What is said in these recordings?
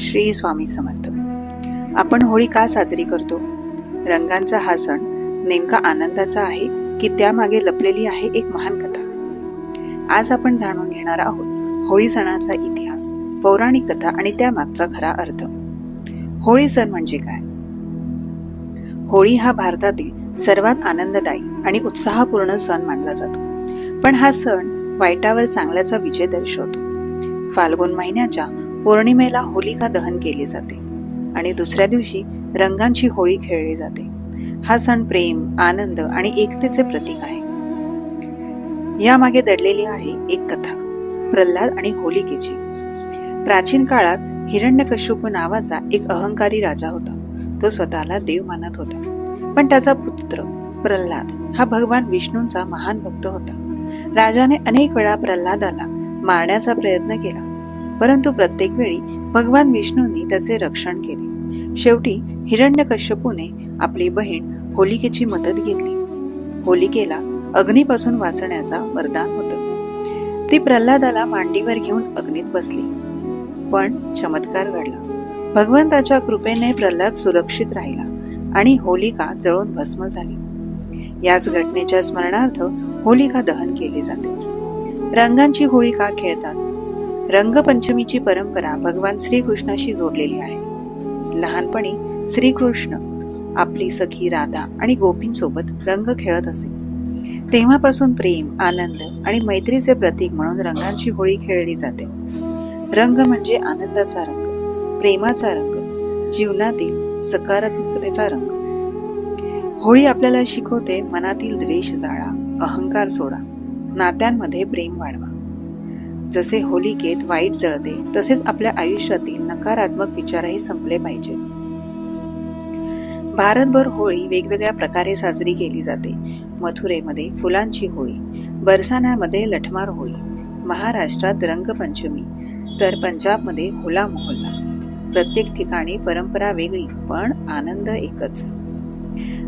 श्री स्वामी समर्थ. आपण होळी का साजरी करतो? रंगांचा हा सण नेमका आनंदाचा आहे की त्यामागे लपलेली आहे एक महान कथा? आज आपण जाणून घेणार आहोत होळी सणाचा इतिहास, पौराणिक कथा आणि त्यामागचा खरा अर्थ. होळी सण म्हणजे काय? होळी हा भारतातील सर्वात आनंददायी आणि उत्साहपूर्ण सण मानला जातो. पण हा सण वाईटावर चांगल्याचा विजय दर्शवतो. फाल्गुन महिन्याच्या पौर्णिमेला होलिका दहन केले जाते आणि दुसऱ्या दिवशी रंगांची होळी खेळली जाते. हा सण प्रेम, आनंद आणि एकतेचे प्रतीक आहे. यामागे दडलेली आहे एक कथा, प्रल्हाद आणि होलिकेची. प्राचीन काळात हिरण्यकश्यप नावाचा एक अहंकारी राजा होता. तो स्वतःला देव मानत होता, पण त्याचा पुत्र प्रल्हाद हा भगवान विष्णूंचा महान भक्त होता. राजाने अनेक वेळा प्रल्हादाला मारण्याचा प्रयत्न केला, परंतु प्रत्येक वेळी भगवान विष्णूंनी त्याचे रक्षण केले. शेवटी हिरण्यकश्यपूने आपली बहीण होलिकेची मदत घेतली. होलिकेला अग्नीपासून वाचण्याचा वरदान होतं. ती प्रल्हादाला मांडीवर घेऊन अग्नीत बसली, पण चमत्कार घडला. भगवंताच्या कृपेने प्रल्हाद सुरक्षित राहिला आणि होलिका जळून भस्म झाली. याच घटनेच्या स्मरणार्थ होलिका दहन केले जाते. रंगांची होळी का खेळतात? रंगपंचमीची परंपरा भगवान श्रीकृष्णाशी जोडलेली आहे. लहानपणी श्रीकृष्ण आपली सखी राधा आणि गोपींसोबत रंग खेळत असे. तेव्हापासून प्रेम, आनंद आणि मैत्रीचे प्रतीक म्हणून रंगांची होळी खेळली जाते. रंग म्हणजे आनंदाचा रंग, प्रेमाचा रंग, जीवनातील सकारात्मकतेचा रंग. होळी आपल्याला शिकवते मनातील द्वेष जाळा, अहंकार सोडा, नात्यांमध्ये प्रेम वाढवा. जसे होलिकेत वाईट जळते, तसेच आपल्या आयुष्यातील नकारात्मक विचारही संपले पाहिजेत. भारतभर होळी वेगवेगळ्या प्रकारे साजरी केली जाते. मथुरेमध्ये फुलांची होळी, बरसाण्यामध्ये लठमार होळी, महाराष्ट्रात रंगपंचमी, तर पंजाबमध्ये होला मोहल्ला. प्रत्येक ठिकाणी परंपरा वेगळी, पण आनंद एकच.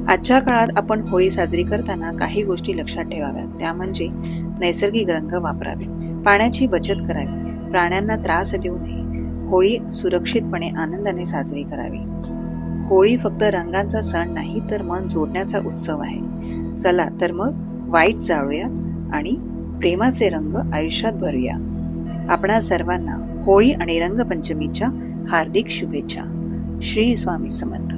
आजच्या काळात आपण होळी साजरी करताना काही गोष्टी लक्षात ठेवाव्यात. त्या म्हणजे नैसर्गिक रंग वापरावे, पाण्याची बचत करावी, प्राण्यांना त्रास देऊ नये, होळी सुरक्षितपणे आनंदाने साजरी करावी. होळी फक्त रंगांचा सण नाही, तर मन जोडण्याचा उत्सव आहे. चला तर मग वाईट जाळूयात आणि प्रेमाचे रंग आयुष्यात भरूया. आपणा सर्वांना होळी आणि रंगपंचमीच्या हार्दिक शुभेच्छा. श्री स्वामी समर्थ.